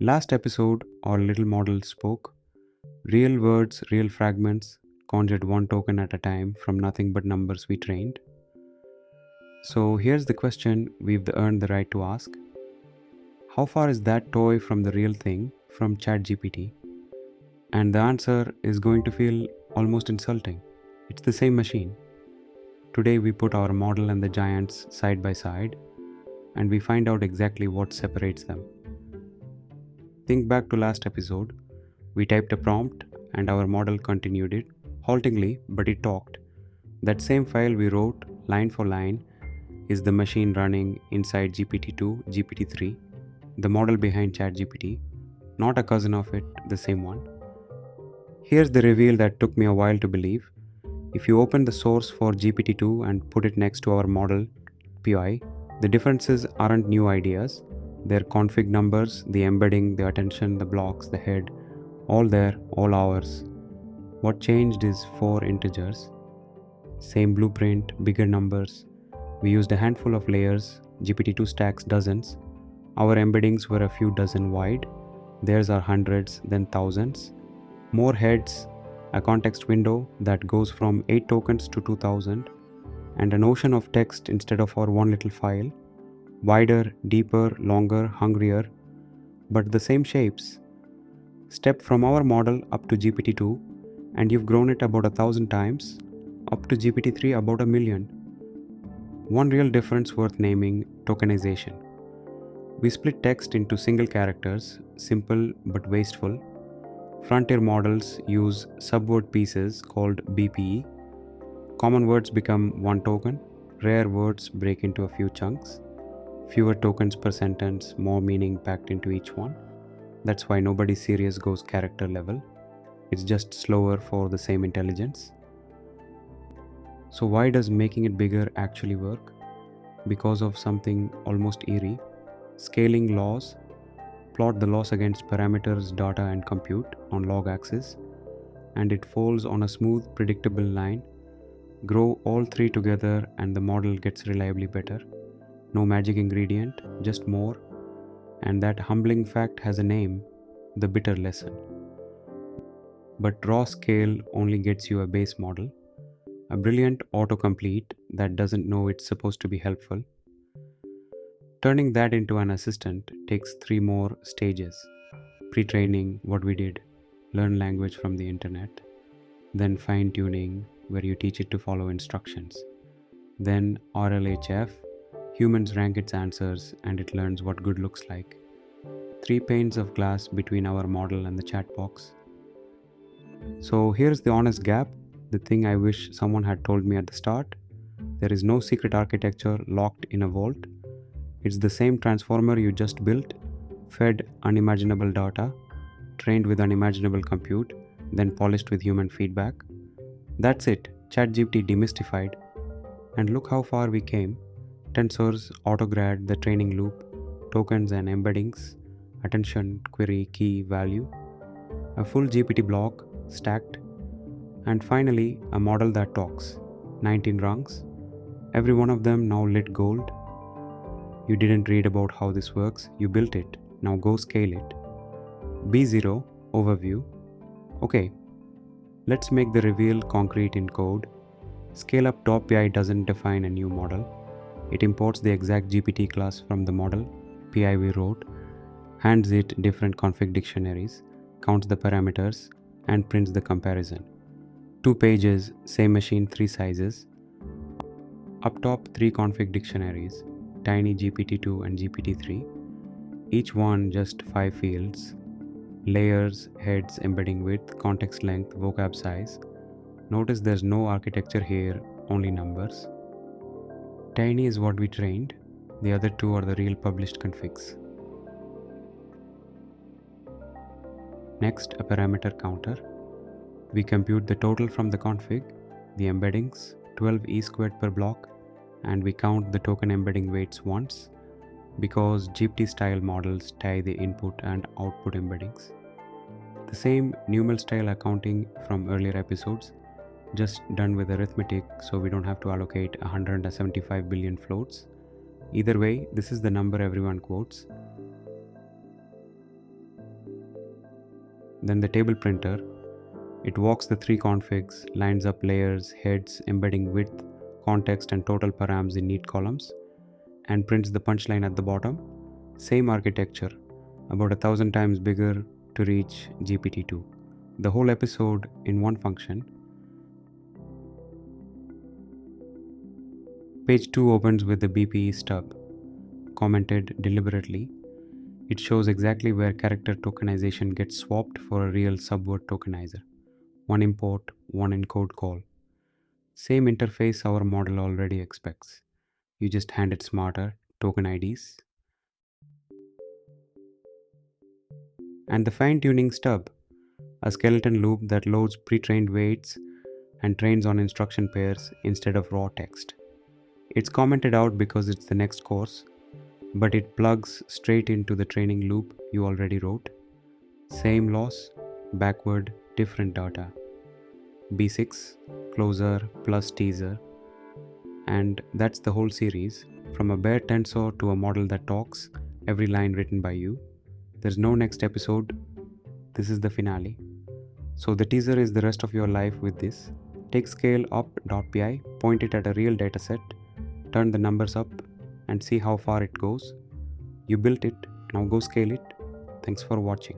Last episode, our little model spoke. Real words, real fragments, conjured one token at a time from nothing but numbers we trained. So here's the question we've earned the right to ask. How far is that toy from the real thing from ChatGPT? And the answer is going to feel almost insulting. It's the same machine. Today we put our model and the giants side by side and we find out exactly what separates them. Think back to last episode. We typed a prompt and our model continued it, haltingly, but it talked. That same file we wrote, line for line, is the machine running inside GPT-2, GPT-3, the model behind ChatGPT, not a cousin of it, the same one. Here's the reveal that took me a while to believe. If you open the source for GPT-2 and put it next to our model, PI, the differences aren't new ideas. They're config numbers, the embedding, the attention, the blocks, the head, all there, all ours. What changed is 4 integers. Same blueprint, bigger numbers. We used a handful of layers, GPT-2 stacks dozens. Our embeddings were a few dozen wide. Theirs are hundreds, then thousands. More heads, a context window that goes from 8 tokens to 2000, and an ocean of text instead of our one little file. Wider, deeper, longer, hungrier, but the same shapes. Step from our model up to GPT-2, and you've grown it about 1,000 times, up to GPT-3 about 1,000,000. One real difference worth naming: tokenization. We split text into single characters, simple but wasteful. Frontier models use subword pieces called BPE. Common words become one token, rare words break into a few chunks. Fewer tokens per sentence, more meaning packed into each one. That's why nobody serious goes character level. It's just slower for the same intelligence. So why does making it bigger actually work? Because of something almost eerie. Scaling laws. Plot the loss against parameters, data and compute on log axis, and it falls on a smooth, predictable line. Grow all three together and the model gets reliably better. No magic ingredient, just more. And that humbling fact has a name: the bitter lesson. But raw scale only gets you a base model, a brilliant autocomplete that doesn't know it's supposed to be helpful. Turning that into an assistant takes 3 more stages. Pre-training, what we did, learn language from the internet, then fine-tuning, where you teach it to follow instructions, then RLHF, humans rank its answers and it learns what good looks like. 3 panes of glass between our model and the chat box. So here's the honest gap, the thing I wish someone had told me at the start. There is no secret architecture locked in a vault. It's the same transformer you just built, fed unimaginable data, trained with unimaginable compute, then polished with human feedback. That's it, ChatGPT demystified. And look how far we came. Tensors, Autograd, the training loop, tokens and embeddings, attention, query, key, value, a full GPT block, stacked, and finally a model that talks. 19 rungs, every one of them now lit gold. You didn't read about how this works, you built it. Now go scale it. B0 overview. Okay, let's make the reveal concrete in code. Scale up .py doesn't define a new model. It imports the exact GPT class from the model PI we wrote, hands it different config dictionaries, counts the parameters, and prints the comparison. 2 pages, same machine, 3 sizes. Up top, 3 config dictionaries, tiny GPT-2 and GPT-3. Each one just 5 fields: layers, heads, embedding width, context length, vocab size. Notice there's no architecture here, only numbers. Tiny is what we trained, the other 2 are the real published configs. Next, a parameter counter. We compute the total from the config, the embeddings, 12 e squared per block, and we count the token embedding weights once, because GPT-style models tie the input and output embeddings. The same numeral-style accounting from earlier episodes, just done with arithmetic so we don't have to allocate 175 billion floats. Either way, this is the number everyone quotes. Then the table printer. It walks the three configs, lines up layers, heads, embedding width, context, and total params in neat columns, and prints the punchline at the bottom. Same architecture, about 1,000 times bigger to reach GPT-2. The whole episode in one function. Page 2 opens with the BPE stub, commented deliberately. It shows exactly where character tokenization gets swapped for a real subword tokenizer. One import, one encode call. Same interface our model already expects. You just hand it smarter token IDs. And the fine-tuning stub, a skeleton loop that loads pre-trained weights and trains on instruction pairs instead of raw text. It's commented out because it's the next course, but it plugs straight into the training loop you already wrote. Same loss, backward, different data. B6, closer, plus teaser. And that's the whole series, from a bare tensor to a model that talks, every line written by you. There's no next episode, this is the finale. So the teaser is the rest of your life with this. Take scale up.py, point it at a real dataset, turn the numbers up and see how far it goes. You built it, now go scale it. Thanks for watching.